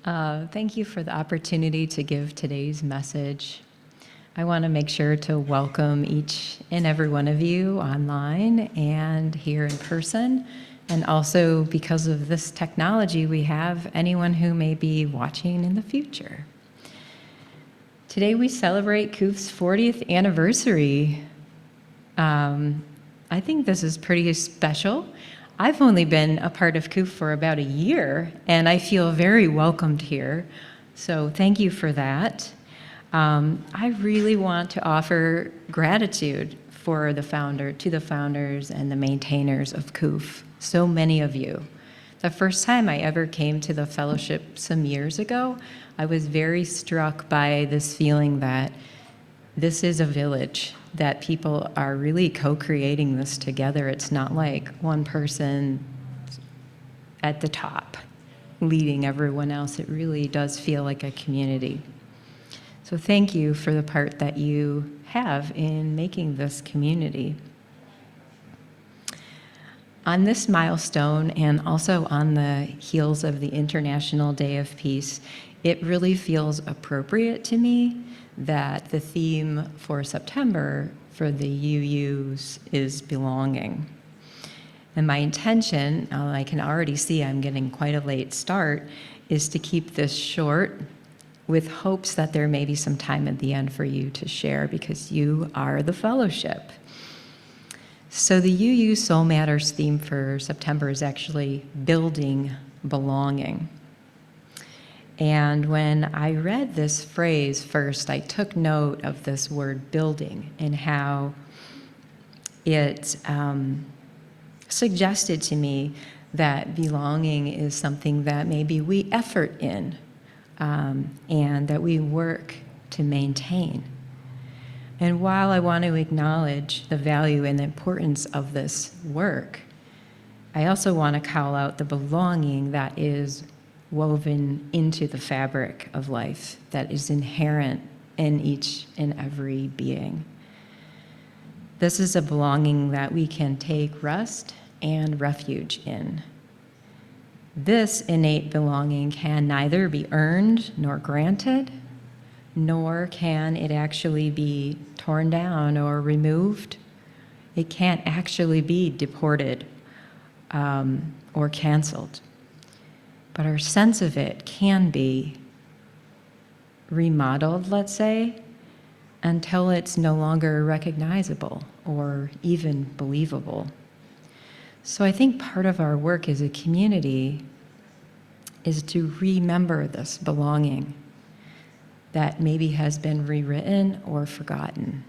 Thank you for the opportunity to give today's message. I want to make sure to welcome each and every one of you online and here in person. And also, because of this technology, we have anyone who may be watching in the future. Today we celebrate COOF's 40th anniversary. I think this is pretty special. I've only been a part of COOF for about a year, and I feel very welcomed here. So thank you for that. I really want to offer gratitude to the founders and the maintainers of COOF, so many of you. The first time I ever came to the fellowship some years ago, I was very struck by this feeling that this is a village, that people are really co-creating this together. It's not like one person at the top leading everyone else. It really does feel like a community. So thank you for the part that you have in making this community. On this milestone, and also on the heels of the International Day of Peace, it really feels appropriate to me that the theme for September for the UUs is belonging. And my intention, I can already see I'm getting quite a late start, is to keep this short with hopes that there may be some time at the end for you to share because you are the fellowship. So the UU Soul Matters theme for September is actually building belonging. And when I read this phrase first, I took note of this word building and how it suggested to me that belonging is something that maybe we effort in and that we work to maintain. And while I want to acknowledge the value and the importance of this work, I also want to call out the belonging that is woven into the fabric of life, that is inherent in each and every being. This is a belonging that we can take rest and refuge in. This innate belonging can neither be earned nor granted, nor can it actually be torn down or removed. It can't actually be deported or canceled. But our sense of it can be remodeled, let's say, until it's no longer recognizable or even believable. So I think part of our work as a community is to remember this belonging that maybe has been rewritten or forgotten.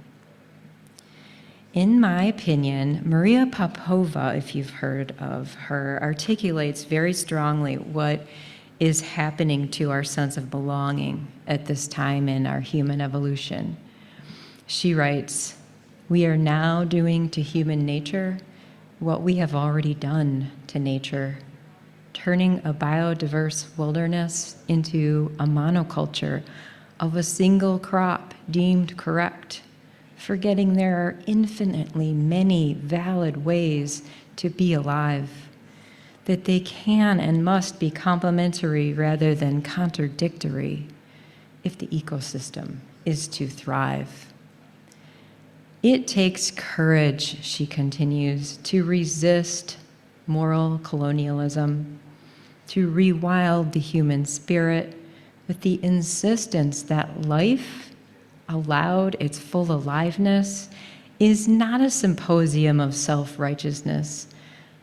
In my opinion, Maria Popova, if you've heard of her, articulates very strongly what is happening to our sense of belonging at this time in our human evolution. She writes, "We are now doing to human nature what we have already done to nature, turning a biodiverse wilderness into a monoculture of a single crop deemed correct, forgetting there are infinitely many valid ways to be alive, that they can and must be complementary rather than contradictory if the ecosystem is to thrive. It takes courage," she continues, "to resist moral colonialism, to rewild the human spirit with the insistence that life, allowed its full aliveness, is not a symposium of self-righteousness,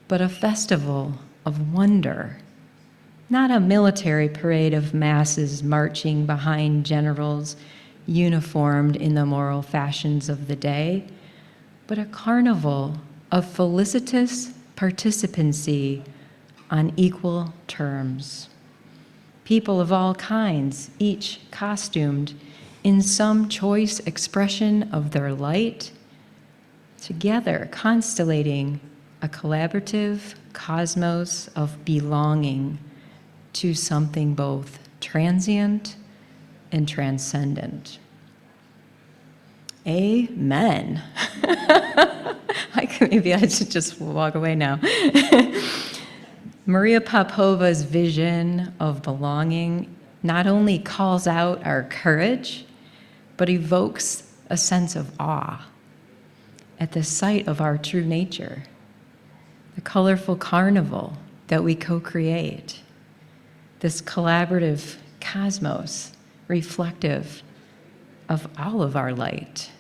but a festival of wonder, not a military parade of masses marching behind generals uniformed in the moral fashions of the day, but a carnival of felicitous participancy on equal terms. People of all kinds, each costumed in some choice expression of their light, together constellating a collaborative cosmos of belonging to something both transient and transcendent." Amen. Maybe I should just walk away now. Maria Popova's vision of belonging not only calls out our courage, but evokes a sense of awe at the sight of our true nature, the colorful carnival that we co-create, this collaborative cosmos reflective of all of our light,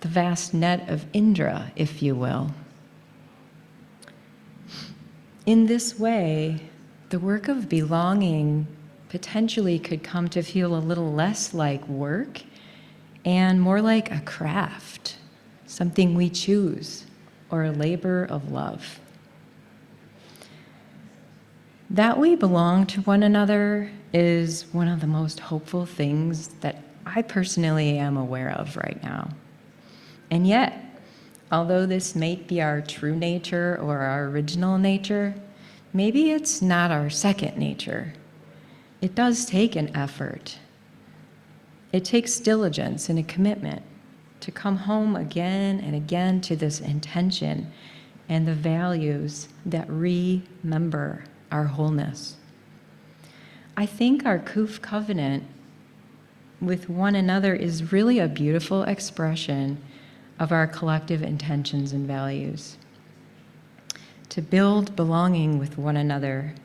the vast net of Indra, if you will. In this way, the work of belonging potentially could come to feel a little less like work and more like a craft, something we choose, or a labor of love. That we belong to one another is one of the most hopeful things that I personally am aware of right now. And yet, although this may be our true nature or our original nature, maybe it's not our second nature. It does take an effort. It takes diligence and a commitment to come home again and again to this intention and the values that remember our wholeness. I think our Kuf covenant with one another is really a beautiful expression of our collective intentions and values. To build belonging with one another,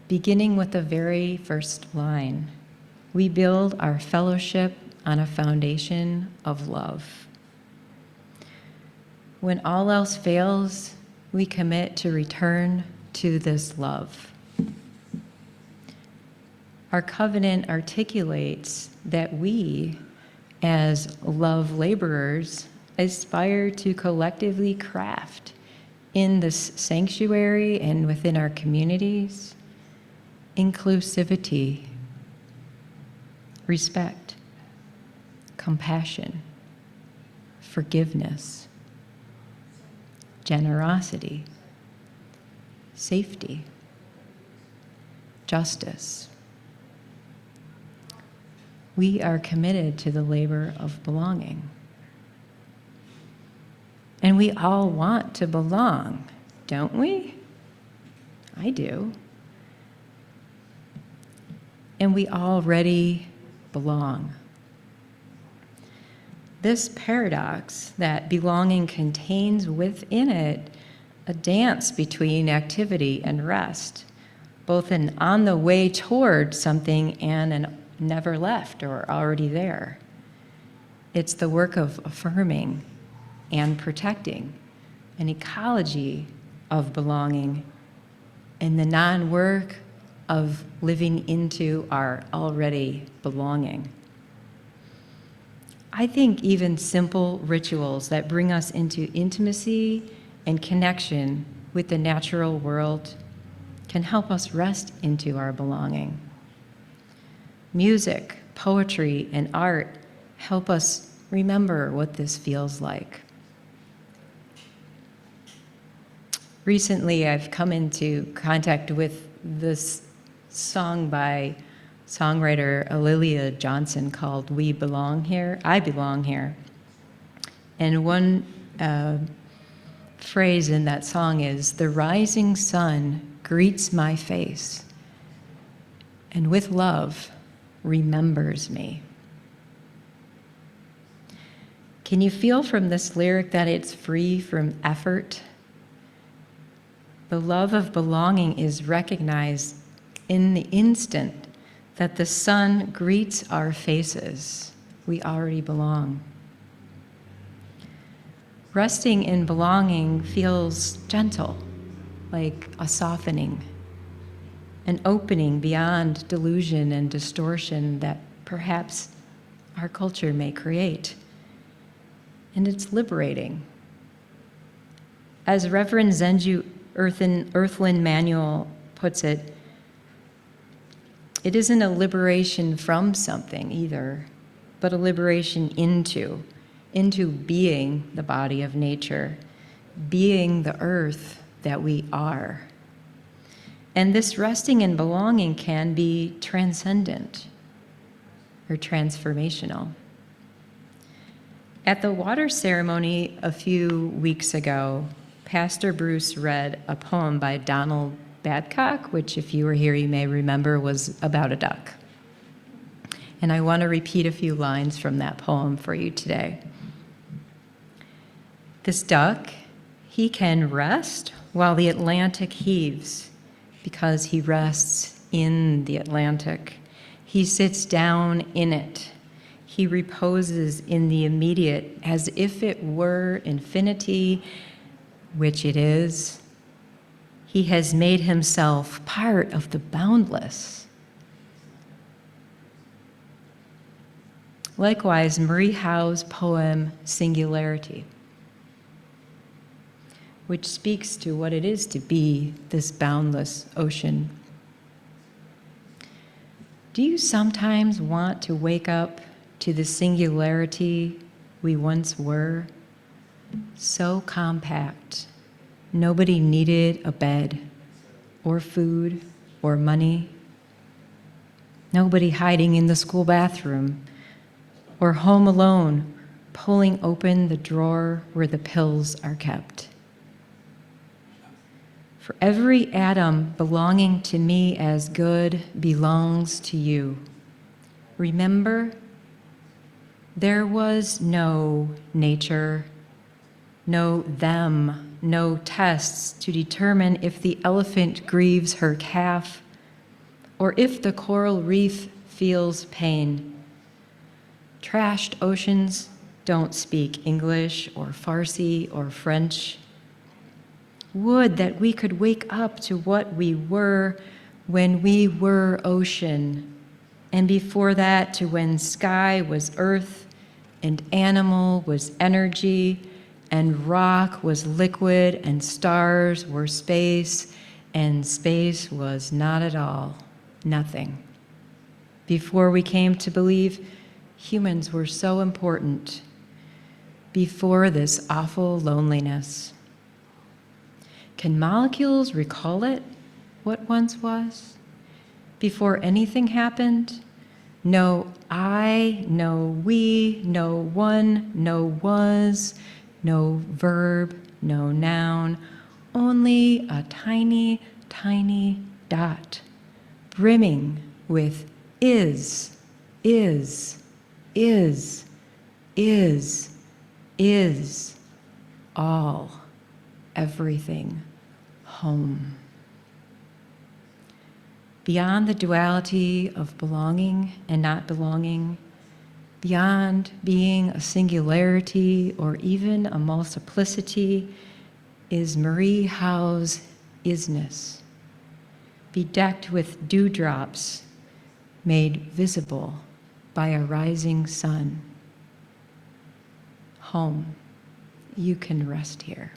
beginning with the very first line, we build our fellowship on a foundation of love. When all else fails, we commit to return to this love. Our covenant articulates that we, as love laborers, aspire to collectively craft in this sanctuary and within our communities inclusivity, respect, compassion, forgiveness, generosity, safety, justice. We are committed to the labor of belonging. And we all want to belong, don't we? I do. And we already belong. This paradox that belonging contains within it a dance between activity and rest, both an on the way toward something and an never left or already there. It's the work of affirming and protecting, an ecology of belonging, and the non-work of living into our already belonging. I think even simple rituals that bring us into intimacy and connection with the natural world can help us rest into our belonging. Music, poetry, and art help us remember what this feels like. Recently, I've come into contact with this song by songwriter Alelia Johnson called We Belong Here, I Belong Here. And one phrase in that song is, "The rising sun greets my face, and with love remembers me." Can you feel from this lyric that it's free from effort? The love of belonging is recognized in the instant that the sun greets our faces. We already belong. Resting in belonging feels gentle, like a softening, an opening beyond delusion and distortion that perhaps our culture may create. And it's liberating. As Reverend Zenju Earthlyn Manuel puts it, it isn't a liberation from something either, but a liberation into being the body of nature, being the earth that we are. And this resting and belonging can be transcendent or transformational. At the water ceremony a few weeks ago, Pastor Bruce read a poem by Donald Badcock, which if you were here you may remember was about a duck. And I want to repeat a few lines from that poem for you today. This duck, he can rest while the Atlantic heaves, because he rests in the Atlantic. He sits down in it. He reposes in the immediate as if it were infinity, which it is. He has made himself part of the boundless. Likewise, Marie Howe's poem, Singularity, which speaks to what it is to be this boundless ocean. Do you sometimes want to wake up to the singularity we once were? So compact, nobody needed a bed or food or money. Nobody hiding in the school bathroom or home alone, pulling open the drawer where the pills are kept. For every atom belonging to me as good belongs to you. Remember, there was no nature, no them, no tests to determine if the elephant grieves her calf or if the coral reef feels pain. Trashed oceans don't speak English or Farsi or French. Would that we could wake up to what we were when we were ocean, and before that to when sky was earth, and animal was energy, and rock was liquid, and stars were space, and space was not at all, nothing. Before we came to believe humans were so important, before this awful loneliness. Can molecules recall it, what once was? Before anything happened? No I, no we, no one, no was, no verb, no noun, only a tiny, tiny dot, brimming with is, all, everything, home. Beyond the duality of belonging and not belonging, beyond being a singularity or even a multiplicity, is Marie Howe's isness, bedecked with dewdrops made visible by a rising sun. Home, you can rest here.